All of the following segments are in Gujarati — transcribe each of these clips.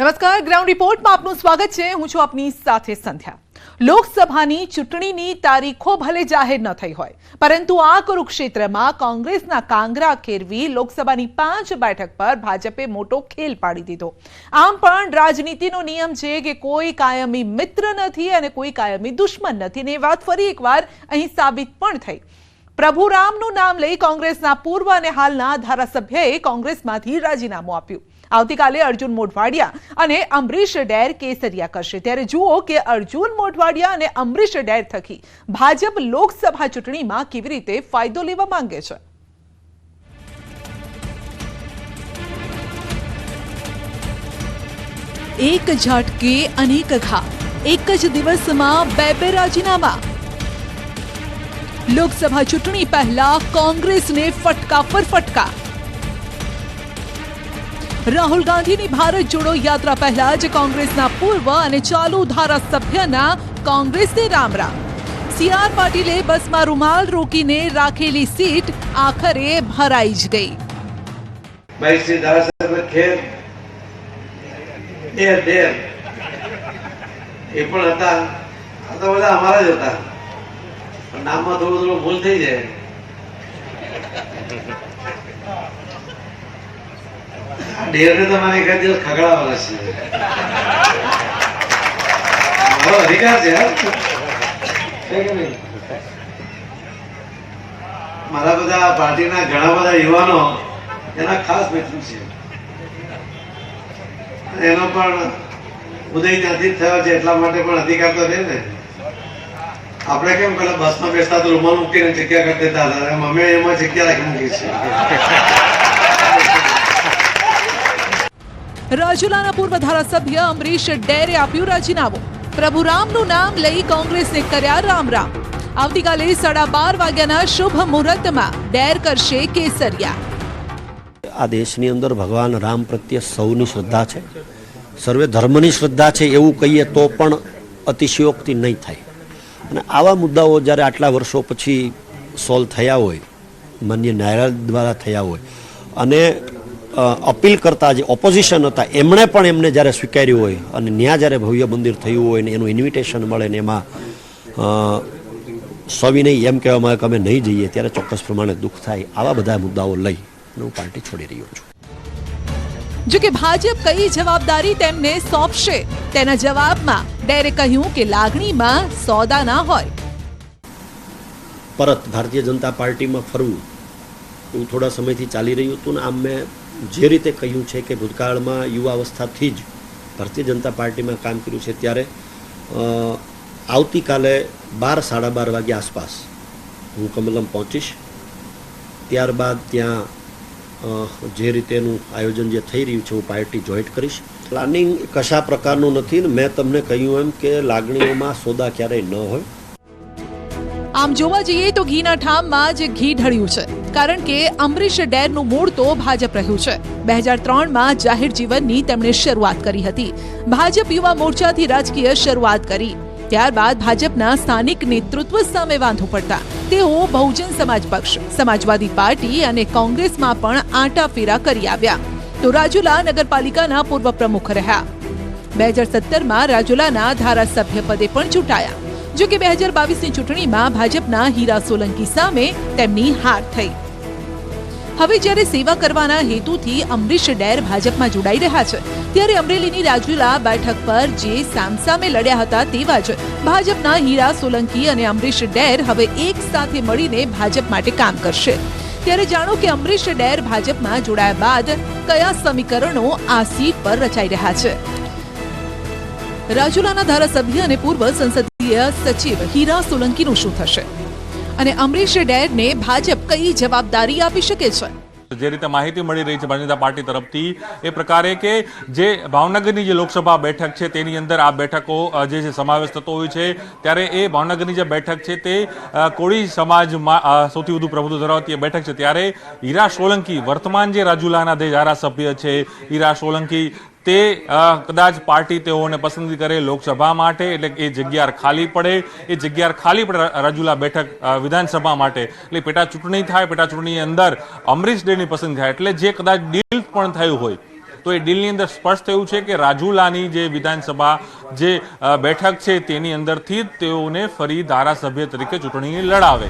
નમસ્કાર, ગ્રાઉન્ડ રિપોર્ટમાં આપનું સ્વાગત છે। હું છું આપની સાથે સંધ્યા। લોકસભાની ચૂંટણીની તારીખો ભલે જાહેર ન થઈ હોય, પરંતુ આ કુરુક્ષેત્રમાં કોંગ્રેસના કાંગરા ખેરવી લોકસભાની 5 બેઠક પર ભાજપે મોટો ખેલ પાડી દીધો। આમ પણ રાજનીતિનો નિયમ છે કે કોઈ કાયમી મિત્ર નથી અને કોઈ કાયમી દુશ્મન નથી, ને એ વાત ફરી એકવાર અહીં સાબિત પણ થઈ। પ્રભુરામનું નામ લઈ કોંગ્રેસના પૂર્વ અને હાલના ધારાસભ્યએ કોંગ્રેસમાંથી રાજીનામું આપ્યું। આવતીકાલે અર્જુન મોઢવાડિયા અને અમરીશ ડેર કેસરિયા કરશે, ત્યારે જુઓ કે અર્જુન મોઢવાડિયા અને અમરીશ ડેર થકી ભાજપ લોકસભા ચૂંટણીમાં કેવી રીતે ફાયદો લેવા માંગે છે। એક ઝાટકે અનેક ઘા, એક જ દિવસમાં બે રાજીનામા। લોકસભા ચૂંટણી પહેલા કોંગ્રેસને ફટકા પર ફટકા। રાહુલ ગાંધીની ભારત જોડો યાત્રા પહેલા જ કોંગ્રેસના પૂર્વ અને ચાલુ ધારાસભ્યના કોંગ્રેસને રામ રામ। CR પાટીલે બસમાં રૂમાલ રોકીને રાખેલી સીટ આખરે ભરાઈ જ ગઈ। ભાઈ શ્રી ધારાસભ્ય ખેર દેર એ પણ હતા, આ તો બધા અમારા જ હતા, પણ નામમાં થોડું ભૂલ થઈ જાય। ડેરને તમારે એક દિવસ ખગડાવવાના છે, મારો અધિકાર છે કે નહીં? મારા બધા પાર્ટીના ઘણા બધા યુવાનો એના ખાસ મિત્ર છે, એનો પણ ઉદય ત્યાંથી જ થયો છે, એટલા માટે પણ અધિકાર તો છે ને। આપણે કેમ પેલા બસમાં બેસતા તો રૂમાલ મૂકીને જગ્યા કરી દેતા હતા, અમે એમાં જગ્યા રાખી મૂકી છે। રાજુલાના પૂર્વ ધારાસભ્ય અમરીશ ડેરે આપ્યું રાજીનામું। પ્રભુરામનું નામ લઈ કોંગ્રેસને કર્યા રામ રામ। આવતીકાલે 12:30 વાગ્યાના શુભ મુહૂર્તમાં ડેર કરશે કેસરિયા। આ દેશની અંદર ભગવાન રામ પ્રત્યે સૌની શ્રદ્ધા છે, સર્વે ધર્મની શ્રદ્ધા છે એવું કહીએ તો પણ અતિશયોક્તિ નહીં થાય। અને આવા મુદ્દાઓ જ્યારે આટલા વર્ષો પછી સોલ્વ થયા હોય, માન્ય ન્યાયાલય દ્વારા થયા હોય, અને અપીલ કરતા જે ઓપોઝિશન હતા એમણે પણ એમને જ્યારે સ્વીકાર્યું હોય અને ત્યાં જ્યારે ભવ્ય મંદિર થયું હોય ને એનું ઇન્વિટેશન મળે ને એમાં સવિનય એમ કહેવામાં આવે કે અમે નહીં જઈએ, ત્યારે ચોક્કસ પ્રમાણે દુઃખ થાય। આવા બધા મુદ્દાઓ લઈ હું પાર્ટી છોડી રહ્યો છું। જો કે ભાજપ કઈ જવાબદારી તેમને સોંપશે તેના જવાબમાં ડેરે કહ્યું કે લાગણીમાં સોદા ના હોય। પરત ભારતીય જનતા પાર્ટીમાં ફરવું એવું થોડા સમયથી ચાલી રહ્યું હતું ને આમ મેં જે રીતે કહ્યું છે કે ભૂતકાળમાં યુવાવસ્થાથી જ ભારતીય જનતા પાર્ટીમાં કામ કર્યું છે, ત્યારે આવતીકાલે 12-12:30 વાગ્યા આસપાસ હું કમલમ પહોંચીશ। ત્યારબાદ ત્યાં જે રીતેનું આયોજન જે થઈ રહ્યું છે હું પાર્ટી જોઈન્ટ કરીશ। પ્લાનિંગ કશા પ્રકારનું નથી ને મેં તમને કહ્યું એમ કે લાગણીઓમાં સોદા ક્યારેય ન હોય। આમ જોવા જઈએ તો ઘીના ઠામમાં જ ઘી ઢળ્યું છે, કારણ કે અમરીશ ડેરનું મૂળ તો ભાજપ રહ્યું છે। 2003માં જાહેર જીવનની તેમણે શરૂઆત કરી હતી। ભાજપ યુવા મોરચાથી રાજકીય શરૂઆત કરી, ત્યારબાદ ભાજપના સ્થાનિક નેતૃત્વ સામે વાંધો પડતા તેઓ બહુજન સમાજ પક્ષ, સમાજવાદી પાર્ટી અને કોંગ્રેસમાં પણ આંટાફેરા કરી આવ્યા, તો રાજુલા નગરપાલિકાના પૂર્વ પ્રમુખ રહ્યા। 2017માં રાજુલાના ધારાસભ્ય પદે પણ ચૂંટાયા। જો કે 2022ની ચૂંટણીમાં ભાજપના હીરા સોલંકી સામે તેમની હાર થઈ। હવે જ્યારે સેવા કરવાના હેતુથી અમરીશ ડેર ભાજપમાં જોડાઈ રહ્યા છે, ત્યારે અમરેલીની રાજુલા બેઠક પર જે સામસામે લડ્યા હતા તેવા જ ભાજપના હીરા સોલંકી અને અમરીશ ડેર હવે એક સાથે મળીને ભાજપ માટે કામ કરશે। ત્યારે જાણો કે અમરીશ ડેર ભાજપમાં જોડાયા બાદ કયા સમીકરણો આ સીટ પર રચાઈ રહ્યા છે। રાજુલાના ધારાસભ્ય અને પૂર્વ સંસદીય સચિવ હીરા સોલંકીનું શું થશે અને અમરીશ ડેરને ભાજપ કઈ જવાબદારી આપી શકે છે? જે રીતે માહિતી મળી રહી છે ભારતીય જનતા પાર્ટી તરફથી એ પ્રકારે કે જે ભાવનગરની જે લોકસભા બેઠક છે તેની અંદર આ બેઠકો જે સમાવેશ થતો હોય છે, ત્યારે એ ભાવનગરની જે બેઠક છે તે કોળી સમાજમાં સૌથી વધુ પ્રભુત્વ ધરાવતી એ બેઠક છે। ત્યારે હીરા સોલંકી વર્તમાન જે રાજુલાના જે ધારાસભ્ય છે હીરા સોલંકી તે કદાચ પાર્ટી તેઓને પસંદગી કરે લોકસભા માટે, એટલે એ જગ્યા ખાલી પડે, એ જગ્યા ખાલી પડે રાજુલા બેઠક વિધાનસભા માટે, એટલે પેટા ચૂંટણી થાય, પેટા ચૂંટણીની અંદર અમરીશ ડેરની પસંદગી થાય, એટલે જે કદાચ ડીલ પણ થયું હોય તો એ ડીલની અંદર સ્પષ્ટ થયું છે કે રાજુલાની જે વિધાનસભા જે બેઠક છે તેની અંદરથી જ તેઓને ફરી ધારાસભ્ય તરીકે ચૂંટણી લડાવે.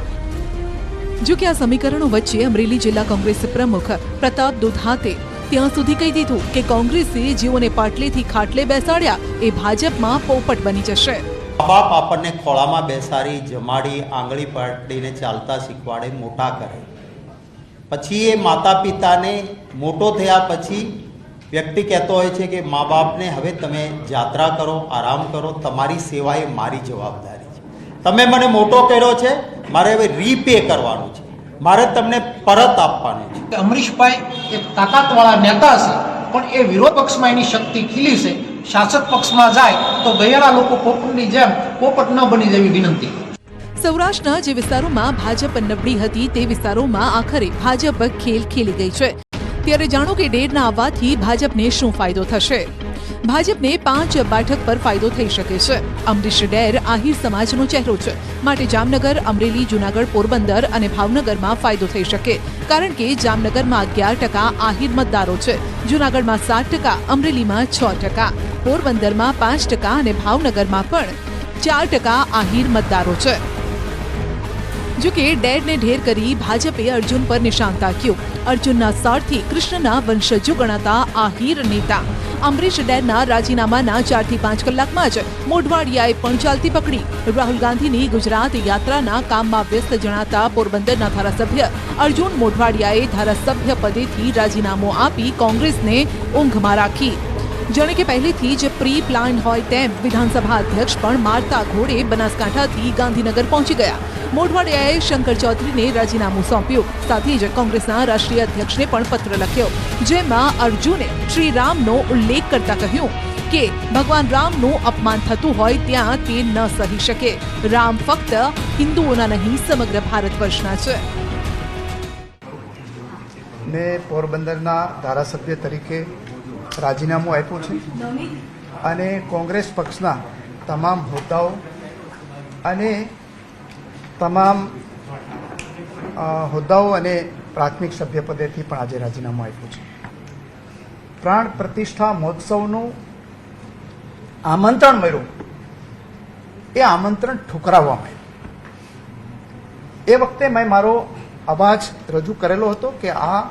જો કે આ સમીકરણો વચ્ચે અમરેલી જિલ્લા કોંગ્રેસ પ્રમુખ પ્રતાપ દુધાતે ત્યાં સુધી કહી દીધું કે કોંગ્રેસે જેઓને પાટલેથી ખાટલે બેસાડ્યા એ ભાજપમાં પોપટ બની જશે. બાપ આપણને ખોળામાં બેસાડી જમાડી આંગળી પકડીને ચાલતા શીખવાડે, મોટા કરે, પછી એ માતા પિતાને મોટો થયા પછી વ્યક્તિ કહેતો હોય છે કે મા બાપને હવે તમે યાત્રા કરો, આરામ કરો, તમારી સેવા એ મારી જવાબદારી છે. તમે મને મોટો કર્યો છે, મારે હવે રીપે કરવાનું છે, મારે તમને પરત આપવાનું છે. અમરીશભાઈ એક તાકાતવાળા નેતા છે, પણ એ વિરોધ પક્ષમાં એની શક્તિ ખીલી છે. શાસક પક્ષમાં જાય તો ગયેલા લોકો પોપટની જેમ પોપટ ન બની જવી વિનંતી. સૌરાષ્ટ્રના જે વિસ્તારોમાં ભાજપ નબળી હતી તે વિસ્તારોમાં આખરે ભાજપ ખેલ ખેલી ગઈ છે. ત્યારે જાણો કે ડેરના આવવાથી ભાજપને શું ફાયદો થશે. ભાજપને 5 બેઠક પર ફાયદો થઈ શકે છે. અમરીશ ડેર આહિર સમાજનો ચહેરો છે, માટે જામનગર, અમરેલી, જૂનાગઢ, પોરબંદર અને ભાવનગરમાં ફાયદો થઈ શકે, કારણ કે જામનગરમાં 11% આહિર મતદારો છે, જૂનાગઢમાં 7%, અમરેલીમાં 6%, પોરબંદરમાં 5% અને ભાવનગરમાં પણ 4% આહિર મતદારો છે. જો કે ડેરને ઢેર કરી ભાજપે અર્જુન પર નિશાન તાક્યું. અર્જુનના સારથી કૃષ્ણના વંશજો ગણાતા આહિર નેતા અમરીશ ડેરના રાજીનામાના 4 થી 5 કલાકમાં જ મોઢવાડિયાએ પણ ચાલતી પકડી. રાહુલ ગાંધીની ગુજરાત યાત્રાના કામમાં વ્યસ્ત જણાતા પોરબંદરના ધારાસભ્ય અર્જુન મોઢવાડિયાએ ધારાસભ્ય પદેથી રાજીનામું આપી કોંગ્રેસને ઊંઘમાં રાખી. જાણે કે પહેલેથી જ પ્રી પ્લાન હોય તેમ વિધાનસભા અધ્યક્ષ પણ મારતા ઘોડે બનાસકાંઠાથી ગાંધીનગર પહોંચી ગયા. મોઢવાડિયાએ શંકર ચૌધરીને રાજીનામું સોંપ્યું. સાથે જ કોંગ્રેસના રાષ્ટ્રીય અધ્યક્ષને પણ પત્ર લખ્યો, જેમાં અર્જુને શ્રી રામનો ઉલ્લેખ કરતા કહ્યું કે ભગવાન રામનું અપમાન થતું હોય ત્યાં તે ન સહી શકે. રામ ફક્ત હિન્દુઓના નહીં, સમગ્ર ભારત વર્ષના છે. મેં પોરબંદરના ધારાસભ્ય તરીકે રાજીનામું આપ્યું છે અને કોંગ્રેસ પક્ષના તમામ હોદ્દાઓ અને પ્રાથમિક સભ્યપદેથી પણ આજે રાજીનામું આપ્યું છે. પ્રાણ પ્રતિષ્ઠા મહોત્સવનું આમંત્રણ મળ્યું, એ આમંત્રણ ઠુકરાવવામાં આવ્યું. એ વખતે મેં મારો અવાજ રજૂ કરેલો હતો કે આ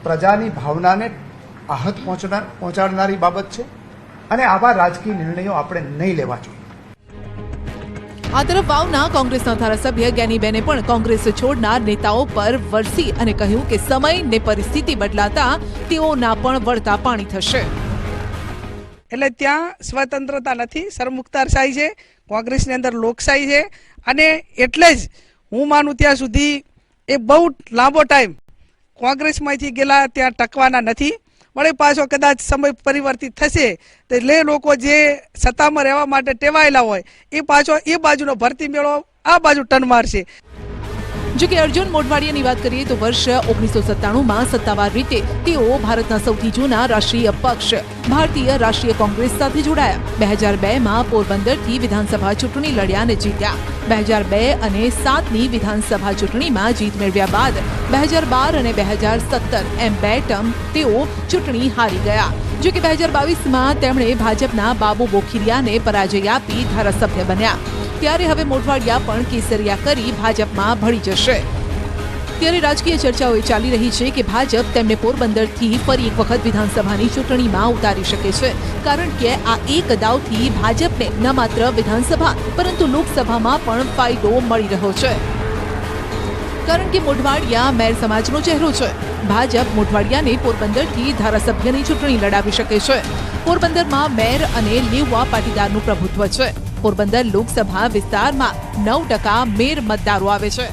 પ્રજાની ભાવનાને આહત પહોંચાડનારી બાબત છે અને આવા રાજકીય નિર્ણયો આપણે નહીં લેવા જોઈએ. આ તરફ વાવના કોંગ્રેસના ધારાસભ્ય જ્ઞાનીબેને પણ કોંગ્રેસ છોડનાર નેતાઓ પર વરસી અને કહ્યું કે સમય ને પરિસ્થિતિ બદલાતા તેઓના પણ વળતા પાણી થશે. એટલે ત્યાં સ્વતંત્રતા નથી, સરમુખતારશાહી છે, કોંગ્રેસની અંદર લોકશાહી છે. અને એટલે જ હું માનું ત્યાં સુધી એ બહુ લાંબો ટાઈમ કોંગ્રેસમાંથી ગયેલા ત્યાં ટકવાના નથી. વળે પાછો કદાચ સમય પરિવર્તિત થશે તો લોકો જે સત્તામાં રહેવા માટે ટેવાયેલા હોય એ પાછો એ બાજુનો ભરતી મેળો આ બાજુ ટન મારશે. જો કે અર્જુન મોઢવાડિયાની વાત કરીએ તો વર્ષ 1997માં સત્તાવાર રીતે તેઓ ભારતના સૌથી જૂના રાષ્ટ્રીય પક્ષ ભારતીય રાષ્ટ્રીય કોંગ્રેસ સાથે જોડાયા. 2002માં પોરબંદરથી વિધાનસભા ચૂંટણી લડ્યા અને જીત્યા. 2002 અને 7ની વિધાનસભા ચૂંટણીમાં જીત મેળવ્યા બાદ 2012 અને 2017 એમ 2 ટર્મ તેઓ ચૂંટણી હારી ગયા. જો કે 2022માં તેમણે ભાજપના બાબુ બોખીરિયાને પરાજય આપી ધારાસભ્ય બન્યા. ત્યારે હવે મોઢવાડિયા પણ કેસરિયા કરી ભાજપમાં ભળી જશે. ત્યારે રાજકીય ચર્ચાઓ ચાલી રહી છે કે ભાજપ તેમને પોરબંદરથી ફરી એક વખત વિધાનસભાની ચૂંટણીમાં ઉતારી શકે છે, કારણ કે આ એક દાવથી ભાજપને ન માત્ર વિધાનસભા પરંતુ લોકસભામાં પણ ફાયદો મળી રહ્યો છે. કારણ કે મોઢવાડિયા મેર સમાજનો ચહેરો છે. ભાજપ મોઢવાડિયાને પોરબંદરથી ધારાસભ્યની ચૂંટણી લડાવી શકે છે. પોરબંદરમાં મેર અને લેવા પાટીદારનું પ્રભુત્વ છે. પોરબંદર લોકસભા વિસ્તારમાં 9% મેર મતદારો આવે છે.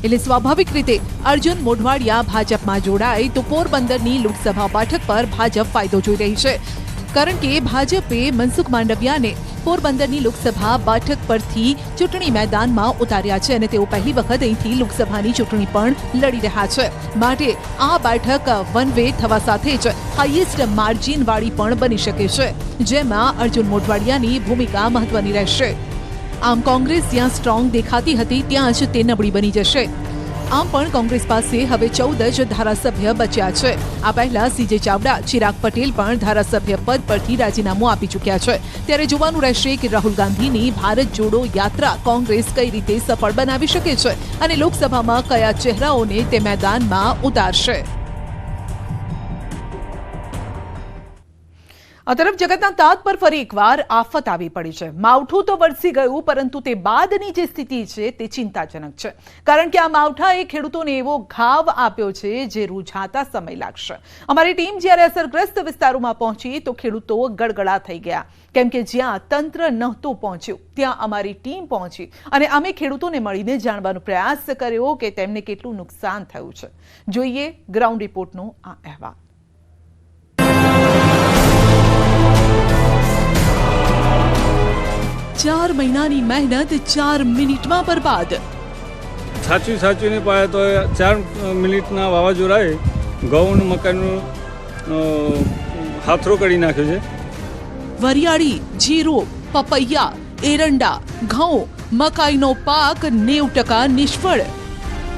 એટલે સ્વાભાવિક રીતે અર્જુન મોઢવાડિયા ભાજપમાં જોડાય તો પોરબંદરની લોકસભા બેઠક પર ભાજપ ફાયદો જોઈ રહી છે, કારણ કે ભાજપે મનસુખ માંડવિયાને પોરબંદરની લોકસભા બેઠક પરથી ચૂંટણી મેદાનમાં ઉતાર્યા છે અને તેઓ પહેલી વખત અહીંથી લોકસભાની ચૂંટણી પણ લડી રહ્યા છે. માટે આ બેઠક વન વે થવા સાથે જ હાઈએસ્ટ માર્જિનવાળી પણ બની શકે છે, જેમાં અર્જુન મોઢવાડિયાની ભૂમિકા મહત્વની રહેશે. આમ કોંગ્રેસ જ્યાં સ્ટ્રોંગ દેખાતી હતી ત્યાં જ તે નબળી બની જશે. આમ પણ કોંગ્રેસ પાસે હવે 14 જ ધારાસભ્ય બચ્યા છે। આ પહેલા સીજે ચાવડા, ચિરાગ પટેલ પણ ધારાસભ્ય પદ પરથી રાજીનામું આપી ચૂક્યા છે। ત્યારે જોવાનું રહેશે કે રાહુલ ગાંધીની ભારત જોડો યાત્રા કોંગ્રેસ કઈ રીતે સફળ બનાવી શકે છે અને લોકસભામાં કયા ચહેરાઓને તે મેદાનમાં ઉતારશે। આ તરફ જગતના તાત પર ફરી એકવાર આફત આવી પડી છે। માવઠું તો વરસી ગયું, પરંતુ તે બાદની જે સ્થિતિ છે તે ચિંતાજનક છે, કારણ કે આ માવઠાએ ખેડૂતોને એવો ઘાવ આપ્યો છે જે રૂઝાતા સમય લાગશે। અમારી ટીમ જ્યારે અસરગ્રસ્ત વિસ્તારોમાં પહોંચી તો ખેડૂતો ગડગડા થઈ ગયા, કેમ કે જ્યાં તંત્ર નહોતું પહોંચ્યું ત્યાં અમારી ટીમ પહોંચી અને અમે ખેડૂતોને મળીને જાણવાનો પ્રયાસ કર્યો કે તેમને કેટલું નુકસાન થયું છે। જોઈએ ગ્રાઉન્ડ રિપોર્ટનો આ અહેવાલ। 4 મહિનાની મહેનત 4 મિનિટમાં બરબાદ। સાચવીને પાડે તો 4 મિનિટના વાવાઝોડાએ ઘઉં મકાઈનું હાથરો કરી નાખ્યો છે। વરિયાળી, જીરું, પપૈયા, એરંડા, ઘઉં, મકાઈનો પાક 90% નિષ્ફળ।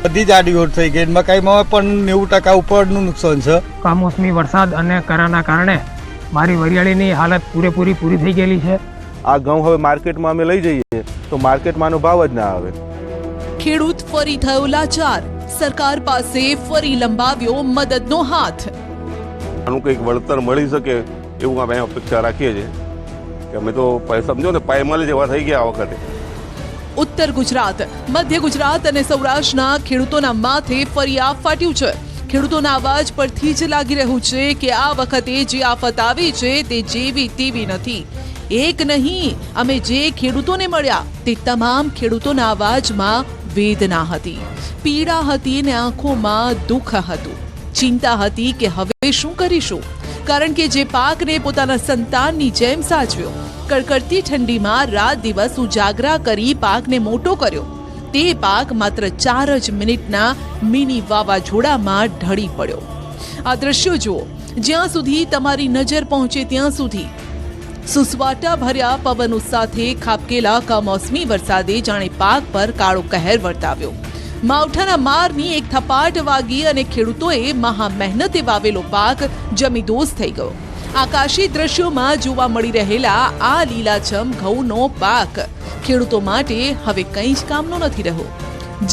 બધી જ આડીઓટ થઈ ગઈ, મકાઈમાં પણ 90% ઉપરનું નુકસાન છે। કમોસમી વરસાદ અને કરાના કારણે મારી વરિયાળીની હાલત પૂરી થઈ ગયેલી છે। આ ઘઉં હવે માર્કેટમાં અમે લઈ જઈએ તો માર્કેટમાંનો ભાવ જ ના આવે। ખેડૂત ફરી થયો લાચાર, સરકાર પાસે ફરી લંબાવ્યો મદદનો હાથ। આનું કંઈક વળતર મળી શકે એવું અમે અપેક્ષા રાખીએ છીએ કે અમે તો સમજો ને પાયમાલ જેવા થઈ ગયા આ વખતે। ઉત્તર ગુજરાત, મધ્ય ગુજરાત અને સૌરાષ્ટ્રના ખેડૂતોના માથે ફરી આફ ફાટ્યું છે। ખેડૂતોના અવાજ પરથી જ લાગી રહ્યું છે કે આ વખતે જે આફત આવી છે તે જેવી તેવી નથી। એક નહીં, અમે જે ખેડૂતોને મળ્યા તે તમામ ખેડૂતોના અવાજમાં વેદના હતી, પીડા હતી ને આંખોમાં દુઃખ હતું, ચિંતા હતી કે હવે શું કરીશું, કારણ કે જે પાકને પોતાના સંતાનની જેમ સાચવ્યો, કડકડતી ઠંડીમાં રાત દિવસ ઉજાગરા કરી પાકને મોટો કર્યો, તે પાક માત્ર 4 જ મિનિટના મિની વાવાઝોડામાં ઢળી પડ્યો। આ દ્રશ્યો જુઓ, જ્યાં સુધી તમારી નજર પહોંચે ત્યાં સુધી। સુસવાટા ભર્યા પવનો સાથે ખાબકેલા કમોસમી વરસાદે જાણે પાક પર કાળો કહેર વર્તાવ્યો। માવઠાના મારની એક થપાટ વાગી અને ખેડૂતોએ મહા મહેનતે વાવેલો પાક જમીદોસ્ત થઈ ગયો। આકાશી દ્રશ્યોમાં જોવા મળી રહેલા આ લીલાછમ ઘઉંનો પાક ખેડૂતો માટે હવે કંઈ જ કામનો નથી રહ્યો।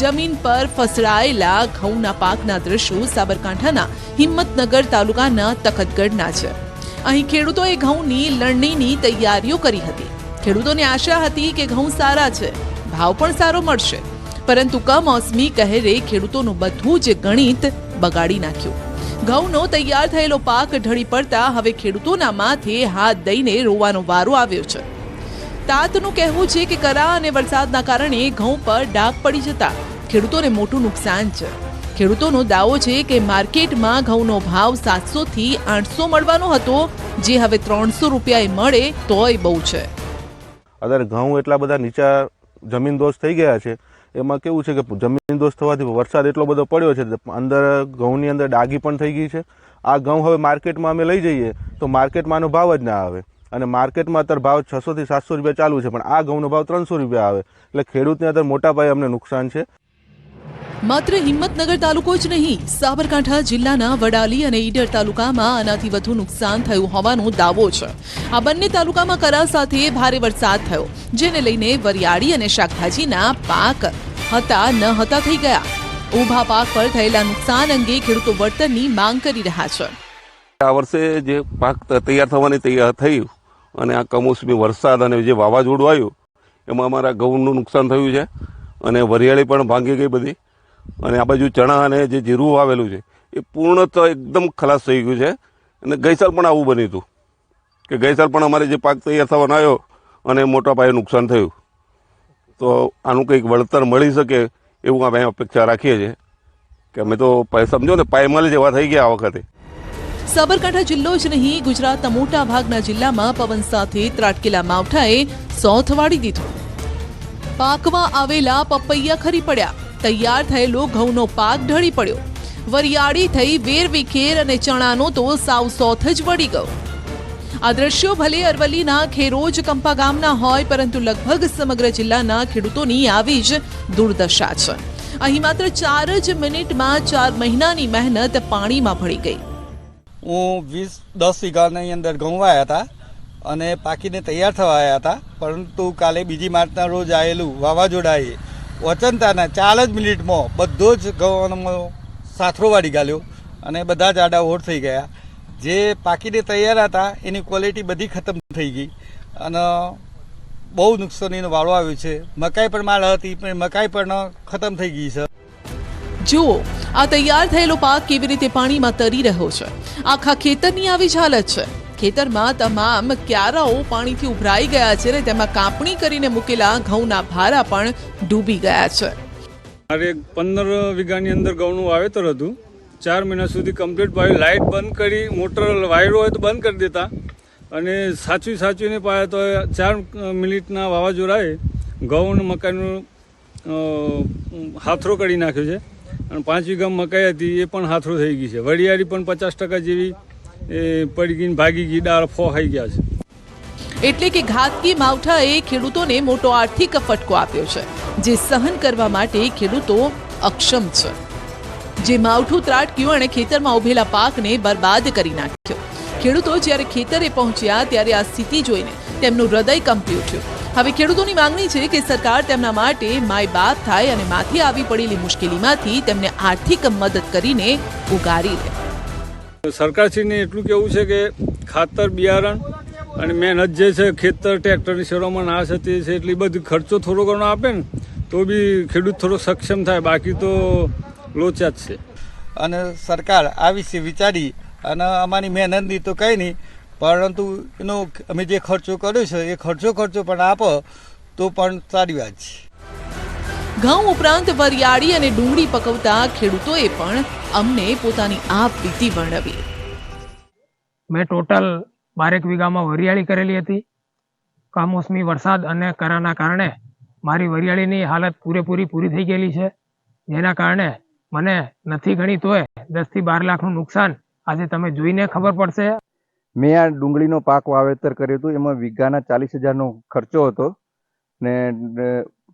જમીન પર ફસડાયેલા ઘઉંના પાકના દ્રશ્યો સાબરકાંઠાના હિંમતનગર તાલુકાના તખતગઢના છે। અહીં ખેડૂતોએ ઘઉંની લણણીની તૈયારીઓ કરી હતી। ખેડૂતોને આશા હતી કે ઘઉં સારા છે, ભાવ પણ સારો મળશે, પરંતુ કમોસમી કહેરે ખેડૂતોનું બધું જ ગણિત બગાડી નાખ્યું। ઘઉંનો તૈયાર થયેલો પાક ઢળી પડતા હવે ખેડૂતોના માથે હાથ દઈને રોવાનો વારો આવ્યો છે। તાતનું કહેવું છે કે કરા અને વરસાદના કારણે ઘઉં પર ડાઘ પડી જતા ખેડૂતોને મોટું નુકસાન છે। ખેડૂતોનો દાવો છે કે માર્કેટમાં ઘઉંનો ભાવ 700 થી 800 મળવાનો હતો, જે હવે 300 રૂપિયાએ મળે તોય બહુ છે। અત્યારે ઘઉં એટલા બધા નીચા જમીનદોસ્ત થઈ ગયા છે, એમાં કેવું છે કે જમીનદોસ્ત થવાથી વરસાદ એટલો બધો પડ્યો છે, અંદર ઘઉંની અંદર ડાઘી પણ થઈ ગઈ છે। આ ઘઉં હવે માર્કેટમાં અમે લઈ જઈએ તો માર્કેટમાંનો ભાવ જ ના આવે, અને માર્કેટમાં અત્યારે ભાવ 600 થી 700 રૂપિયા ચાલુ છે, પણ આ ઘઉંનો ભાવ 300 રૂપિયા આવે, એટલે ખેડૂતને અત્યારે મોટા પાયે અમને નુકસાન છે। માત્ર હિંમતનગર તાલુકો જ નહીં, સાબરકાંઠા જિલ્લાના વડાલી અને ઈડર તાલુકામાં આનાથી વધુ નુકસાન થયું હોવાનો દાવો છે। આ બંને તાલુકામાં કરા સાથે ભારે વરસાદ થયો, જેને લઈને વરિયાળી અને શાકભાજીના પાક હતા ન હતા થઈ ગયા। ઊભા પાક પર થયેલા નુકસાન અંગે ખેડૂતો વળતરની માંગ કરી રહ્યા છે। આ વર્ષે જે પાક તૈયાર થવાની તૈયાર થયું અને આ કમોસમી વરસાદ અને જે વાવાઝોડું આવ્યું એમાં અમારા ઘઉંનું નુકસાન થયું છે, અને વરિયાળી પણ ભાંગી ગઈ બધી, અને આ બાજુ ચણા અને જે જીરું વાવેલું છે એ પૂર્ણતઃ એકદમ ખલાસ થઈ ગયું છે। અને ગઈ સાલ પણ આવું બન્યું હતું કે ગઈ સાલ પણ અમારે જે પાક તૈયાર થવાનો આવ્યો અને મોટા પાયે નુકસાન થયું। તો આનું કંઈક વળતર મળી શકે એવું અમે અપેક્ષા રાખીએ છીએ કે અમે તો સમજો ને પાયમાલ જેવા થઈ ગયા આ વખતે। સાબરકાંઠા જિલ્લો જ નહીં, ગુજરાતના મોટા ભાગના જિલ્લામાં પવન સાથે ત્રાટકેલા માવઠાએ સોથ વાળી દીધું। પાકમાં આવેલા પપૈયા ખરી પડ્યા, તૈયાર થયેલો ઘઉંનો પાક ઢળી પડ્યો, વરિયાળી થઈ વેરવિખેર અને ચણાનો તો સાવ સોથ જ વળી ગયો। આ દ્રશ્યો ભલે અરવલ્લીના ખેરોજ કંપા ગામના હોય, પરંતુ લગભગ સમગ્ર જિલ્લાના ખેડૂતોની આવી જ દુર્દશા છે। અહીં માત્ર 4 જ મિનિટમાં 4 મહિનાની મહેનત પાણીમાં ભળી ગઈ. હું 10 વીઘાની અંદર ઘઉં વાયા હતા અને પાકીને તૈયાર થવા આવ્યા હતા, પરંતુ કાલે 2 માર્ચના રોજ આવેલું વાવાઝોડાએ વચનતાના 4 જ મિનિટમાં બધો જ ઘઉંનો સાથરો વાળી ગાલ્યો અને બધા જ આડા ઓઢ થઈ ગયા. જે પાકીને તૈયાર હતા એની ક્વોલિટી બધી ખતમ થઈ ગઈ અને બહુ નુકસાનીનો વાળો આવ્યો છે. મકાઈ પણ માળ હતી પણ મકાઈ પણ ખતમ થઈ ગઈ છે. જુઓ આ તૈયાર થયેલો પાક કેવી રીતે પાણીમાં તરી રહ્યો છે. આખા ખેતરની આવી જ હાલત છે. ખેતરમાં તમામ ક્યારાઓ પાણીથી ઉભરાઈ ગયા છે અને તેમાં કાપણી કરીને મૂકેલા ઘઉંના ભારા પણ ડૂબી ગયા છે. મારે 15 વીઘાની અંદર ઘઉંનું વાવેતર હતું. 4 મહિના સુધી કમ્પ્લીટ પાયું. લાઇટ બંધ કરી, મોટર વાયરો હોય તો બંધ કરી દેતા અને સાચવીને પાયા તો 4 મિનિટના વાવાઝોડાએ ઘઉં મકાઈનું હાથરો કરી નાખ્યો છે અને 5 વીઘા મકાઈ હતી એ પણ હાથરો થઈ ગઈ છે. વરિયાળી પણ 50% જેવી પડી ગઈ, ભાગી ગઈ, ડાળ ફોહાઈ ગયા છે. એટલે કે ઘાતકી માવઠાએ ખેડૂતોને મોટો આર્થિક ફટકો આપ્યો છે, જે સહન કરવા માટે ખેડૂતો અક્ષમ છે. જે માવઠું ત્રાટક્યું અને ખેતરમાં ઉભેલા પાકને બરબાદ કરી નાખ્યો. ખેડૂતો જ્યારે ખેતરે પહોંચ્યા ત્યારે આ સ્થિતિ જોઈને તેમનું હૃદય કંપી ઉઠ્યું. હવે ખેડૂતોની માંગણી છે કે સરકાર તેમના માટે માય બાપ થાય અને માથે આવી પડેલી મુશ્કેલીમાંથી તેમને આર્થિક મદદ કરીને ઉગારી લે. સરકારશ્રીને એટલું કહેવું છે કે ખાતર, બિયારણ અને મહેનત જે છે, ખેતર ટ્રેક્ટરની શરૂમાં નાશ હતી છે, એટલી બધી ખર્ચો થોડો ઘણો આપે ને તો બી ખેડૂત થોડો સક્ષમ થાય, બાકી તો લોચા જ છે. અને સરકાર આ વિશે વિચારી અને અમારી મહેનતની તો કંઈ નહીં, પરંતુ એનો અમે જે ખર્ચો કર્યો છે એ ખર્ચો પણ આપો તો પણ સારી વાત છે. ઘઉં ઉપરાંત વરિયાળી અને ડુંગળી પકવતા ખેડૂતોએ પણ અમને પોતાની આપવીતી વર્ણવી. મેં ટોટલ 12 વીઘામાં વરિયાળી કરેલી હતી. કમોસમી વરસાદ અને કરાના કારણે મારી વરિયાળીની હાલત પૂરી થઈ ગયેલી છે, જેના કારણે મને નથી ગણી તોય 10 થી 12 લાખનું નુકસાન આજે તમે જોઈને ખબર પડશે. મેં આ ડુંગળીનો પાક વાવેતર કર્યું હતું. એમાં વીઘાના 40,000નો ખર્ચો હતો ને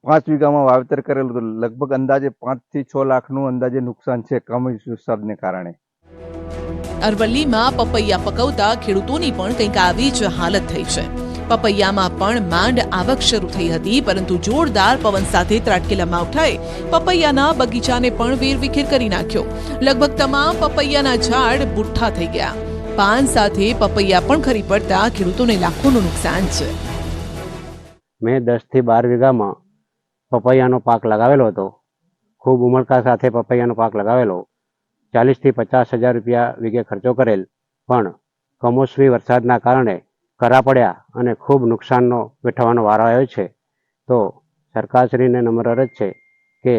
5 વીઘામાં વાવેતર કરેલું હતું. લગભગ અંદાજે 5 થી 6 લાખનું અંદાજે નુકસાન છે કમોસમી વરસાદને કારણે. અરવલ્લીમાં પપૈયા પકવતા ખેડૂતોની પણ કંઈક આવી જ હાલત થઈ છે. પપૈયામાં પણ માંડ આવક શરૂ થઈ હતી, પરંતુ જોરદાર પવન સાથે ત્રાટકેલા માવઠાએ પપૈયાના બગીચાને પણ વેરવિખેર કરી નાખ્યો. લગભગ તમામ પપૈયાના ઝાડ બુઠ્ઠા થઈ ગયા. પાન સાથે પપૈયા પણ ખરી પડતા ખેડૂતોને લાખોનું નુકસાન છે. મેં 10 થી 12 વીઘામાં પપૈયાનો પાક લગાવેલો હતો. ખૂબ ઉમળકા સાથે પપૈયાનો પાક લગાવેલો. 40 થી 50 હજાર રૂપિયા વીઘે ખર્ચો કરેલ, પણ કમોસમી વરસાદના કારણે કરા પડ્યા અને ખૂબ નુકસાનનો વેઠવાનો વારો આવ્યો છે. તો સરકારશ્રીને નમ્ર અરજ છે કે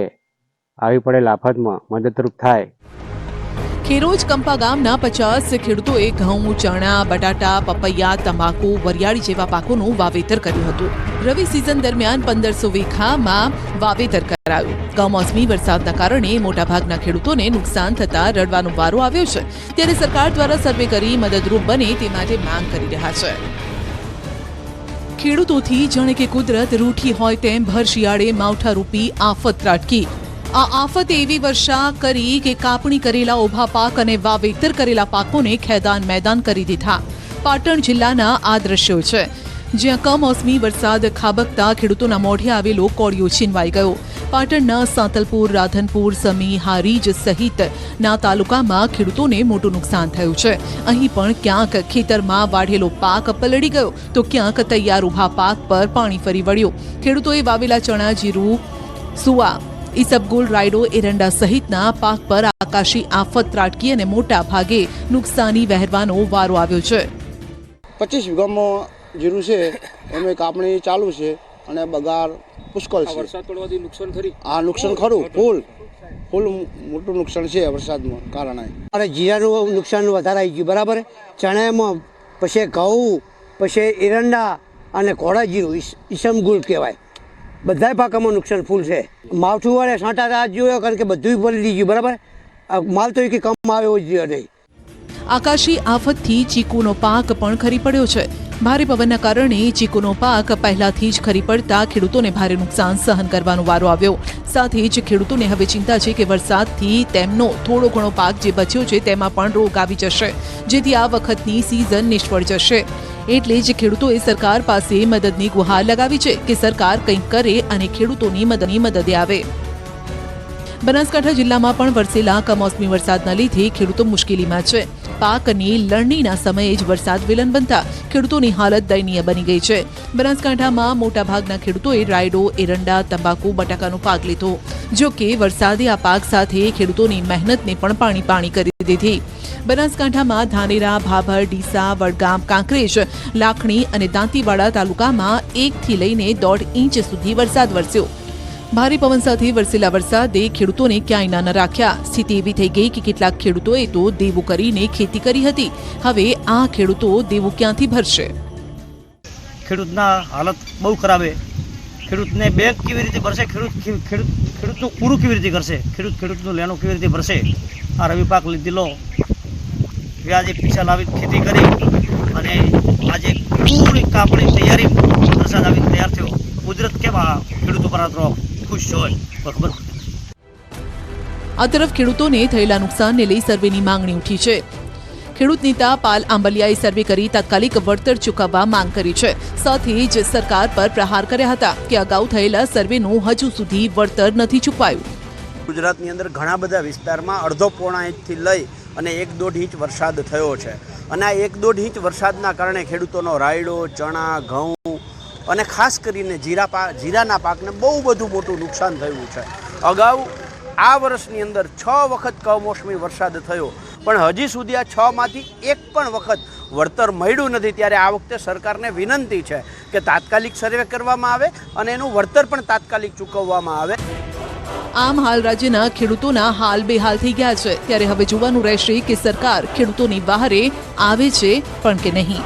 આવી પડેલ આફતમાં મદદરૂપ થાય. ખેરોજ કંપા ગામના 50 ખેડૂતોએ ઘઉં, ચણા, બટાટા, પપૈયા, તમાકુ, વરિયાળી જેવા પાકોનું વાવેતર કર્યું હતું. રવિ સિઝન દરમિયાન 1500 વીઘામાં વાવેતર કરાયું. કમોસમી વરસાદના કારણે મોટાભાગના ખેડૂતોને નુકસાન થતા રડવાનો વારો આવ્યો છે. ત્યારે સરકાર દ્વારા સર્વે કરી મદદરૂપ બને તે માટે માંગ કરી રહ્યા છે. ખેડૂતોથી જાણે કે કુદરત રૂઠી હોય તેમ ભર શિયાળે માવઠારૂપી આફત ત્રાટકી. આ આફતે એવી વર્ષા કરી કે કાપણી કરેલા ઊભા પાક અને વાવેતર કરેલા પાકોને ખેદાન મેદાન કરી દીધા. પાટણ જિલ્લાના આ દ્રશ્યો છે, જ્યાં કમોસમી વરસાદ ખાબકતા ખેડૂતોના મોઢે આવેલો કોળિયો છીનવાઈ ગયો. પાટણના સાંતલપુર, રાધનપુર, સમી, હારીજ સહિતના તાલુકામાં ખેડૂતોને મોટું નુકસાન થયું છે. અહીં પણ ક્યાંક ખેતરમાં વાઢેલો પાક પલળી ગયો તો ક્યાંક તૈયાર ઊભા પાક પર પાણી ફરી વળ્યું. ખેડૂતોએ વાવેલા ચણા, જીરું, સુવા, ઈસબગુલ, રાયડો, એરંડા સહિતના પાક પર આકાશી આફત ત્રાટકી અને મોટા ભાગે નુકસાની વહેરવાનો વારો આવ્યો છે. 25 વીઘામાં જીરું છે, એમાં કાપણી ચાલુ છે અને બગાર પુષ્કળ છે. વરસાદ પડવાથી નુકસાન ખરી? આ નુકસાન ખરું, ફૂલ મોટું નુકસાન છે વરસાદમાં કારણે. અરે જીરાનું નુકસાન વધારે આવી ગયું, બરાબર. ચણામાં પછી ઘઉં, પછી એરંડા અને કોળા જીરું, ઈસમગુલ કહેવાય, બધા પાકોમાં નુકસાન ફૂલ છે. માવઠું વાળે સાંટા રાત જોયો કારણ કે બધું પલળી ગયું, બરાબર. માલ તો કે કમ આવે એવો જ નહીં. આકાશી આફતથી ચીકુનો પાક પણ ખરી પડ્યો છે. ભારે પવનના કારણે ચીકુનો પાક પહેલાથી જ ખરી પડતા ખેડૂતોને ભારે નુકસાન સહન કરવાનો વારો આવ્યો. સાથે જ ખેડૂતોને હવે ચિંતા છે કે વરસાદથી તેમનો થોડો ઘણો પાક જે બચ્યો છે તેમાં પણ રોગ આવી જશે, જેથી આ વખતની સિઝન નિષ્ફળ જશે. એટલે જ ખેડૂતોએ સરકાર પાસે મદદની ગુહાર લગાવી છે કે સરકાર કંઈક કરે અને ખેડૂતોની મદદે આવે. બનાસકાંઠા જિલ્લામાં પણ વરસેલા કમોસમી વરસાદના લીધે ખેડૂતો મુશ્કેલીમાં છે. પાકની લણણીના સમયે જ વરસાદ વિલન બનતા ખેડૂતોની હાલત દયનીય બની ગઈ છે. બનાસકાંઠામાં મોટાભાગના ખેડૂતોએ રાયડો, એરંડા, તંબાકુ, બટાકાનો પાક લીધો. જો કે વરસાદે આ પાક સાથે ખેડૂતોની મહેનતને પણ પાણી કરી દીધી. બનાસકાંઠામાં ધાનેરા, ભાભર, ડીસા, વડગામ, કાંકરેજ, લાખણી અને દાંતીવાડા તાલુકામાં 1 થી લઈને 1.5 ઇંચ સુધી વરસાદ વરસ્યો. ભારે પવન સાથે વરસેલા વરસાદે ખેડૂતોને ક્યાંય ન રાખ્યા. સ્થિતિ એવી થઈ ગઈ કે કેટલાક ખેડૂતોએ તો દેવું કરીને ખેતી કરી હતી. હવે આ ખેડૂતો દેવું ક્યાંથી ભરશે? ખેડૂતના હાલત બહુ ખરાબ છે. ખેડૂતને બેગ કેવી રીતે ભરશે? ખેડૂતનું પૂરું કેવી રીતે કરશે? ખેડૂતનું લેણું કેવી રીતે ભરશે? આ રવિ પાક લીધેલો વ્યાજે પૈસા લાવી ખેતી કરી અને આજે પૂરી કાપણી તૈયારી વરસાદ આવી તૈયાર થયો. કુદરત કેમ આ ખેડૂતો પર ખુશ હોય ખબર. આ તરફ ખેડૂતોને થયેલા નુકસાનને લઈ સર્વેની માંગણી ઉઠી છે. ખેડૂત નેતા પાલ આંબલિયાએ સર્વે કરી તાત્કાલિક વળતર ચૂકવવા માંગ કરી છે. સાથે જ સરકાર પર પ્રહાર કર્યા હતા કે અગાઉ થયેલા સર્વેનું હજુ સુધી વળતર નથી ચૂકવાયું. ગુજરાતની અંદર ઘણા બધા વિસ્તારમાં અડધો પોણા ઇંચથી લઈ અને 1-1.5 ઇંચ વરસાદ થયો છે. અને આ 1-1.5 ઇંચ વરસાદના કારણે ખેડૂતોનો રાયડો, ચણા, ઘઉં અને ખાસ કરીને જીરાના પાકને બહુ બધું મોટું નુકસાન થયું છે. અગાઉ આ વર્ષની અંદર 6 વખત કમોસમી વરસાદ થયો, પણ હજી સુધી આ 6માંથી એક પણ વખત વળતર મળ્યું નથી. ત્યારે આ વખતે સરકારને વિનંતી છે કે તાત્કાલિક સર્વે કરવામાં આવે અને એનું વળતર પણ તાત્કાલિક ચૂકવવામાં આવે. આમ હાલ રાજ્યના ખેડૂતોના હાલ બેહાલ થઈ ગયા છે. ત્યારે હવે જોવાનું રહેશે કે સરકાર ખેડૂતોની વહારે આવે છે પણ કે નહીં.